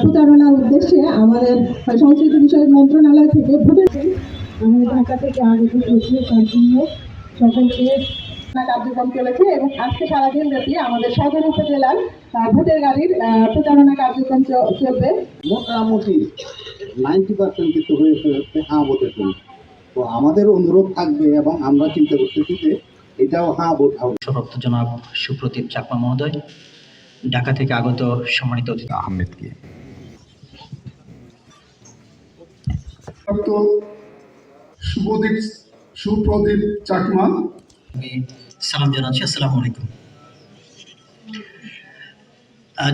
প্রচারণার উদ্দেশ্যে আমাদের সংস্কৃতি বিষয়ক মন্ত্রণালয় থেকে আমাদের ঢাকা থেকে আগত তার জন্য সকলকে কার্যক্রম চলেছে এবং আজকে সারাদিন ব্যাপী আমাদের সদর উপজেলার ভোটের গাড়ির প্রচারণা কার্যক্রম চলবে। মোটামুটি 90% কিন্তু হয়েছে হ্যাঁ ভোটের জন্য। তো আমাদের অনুরোধ থাকবে এবং আমরা চিন্তা করতেছি যে এটাও হ্যাঁ ভোট হবে। সভাপতি জনাব সুপ্রদীপ চাকমা মহোদয়, ঢাকা থেকে আগত সম্মানিত অতিথি আহমেদকে সুপ্রদীপ চাকমা আমি সালাম জানাচ্ছি। আসসালামু আলাইকুম।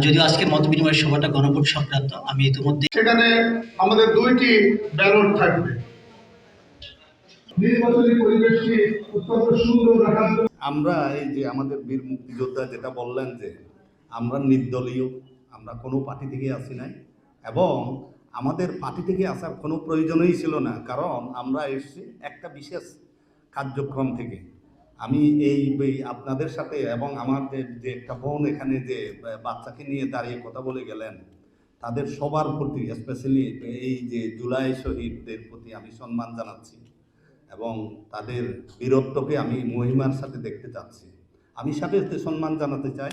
যদিও আজকে মত বিনিময় সভাটা গণভোট সংক্রান্ত, আমি ইতিমধ্যে সেখানে আমাদের 2টি ব্যালট থাকবে। নির্বাচনী পরিবেশকে অত্যন্ত সুন্দর রাখার জন্য আমরা এই যে আমাদের বীর মুক্তিযোদ্ধা যেটা বললেন যে আমরা নির্দলীয়, আমরা কোনো পার্টি থেকে আসি নাই এবং আমাদের পার্টি থেকে আসার কোনো প্রয়োজনই ছিল না, কারণ আমরা এসেছি একটা বিশেষ কার্যক্রম থেকে। আমি এই আপনাদের সাথে এবং আমার যে একটা বোন এখানে যে বাচ্চাকে নিয়ে দাঁড়িয়ে কথা বলে গেলেন, তাদের সবার প্রতি স্পেশালি এই যে জুলাই শহীদদের প্রতি আমি সম্মান জানাচ্ছি এবং তাদের বীরত্বকে আমি মহিমার সাথে দেখতে চাচ্ছি। আমি সাথে সাথে সম্মান জানাতে চাই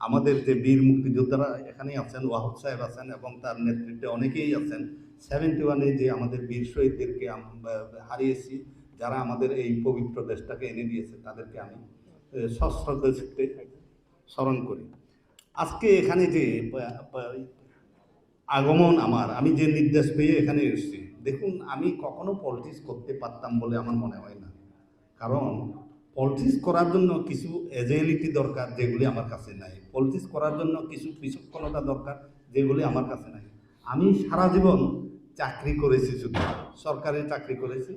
আমাদের যে বীর মুক্তিযোদ্ধারা এখানেই আছেন, ওয়াহব সাহেব আছেন এবং তার নেতৃত্বে অনেকেই আছেন। 71-এ যে আমাদের বীর শহীদদেরকে হারিয়েছি, যারা আমাদের এই পবিত্র দেশটাকে এনে দিয়েছে, তাদেরকে আমি সশ্রদ্ধের সাথে স্মরণ করি। আজকে এখানে যে আগমন আমি যে নির্দেশ পেয়ে এখানে এসেছি, দেখুন আমি কখনো পলিটিক্স করতে পারতাম বলে আমার মনে হয় না, কারণ পলিটিক্স করার জন্য কিছু এজেলিটি দরকার যেগুলি আমার কাছে নাই, পলিটিক্স করার জন্য কিছু বিচক্ষণতা দরকার যেগুলি আমার কাছে নাই। আমি সারা জীবন চাকরি করেছি, শুধু সরকারি চাকরি করেছি।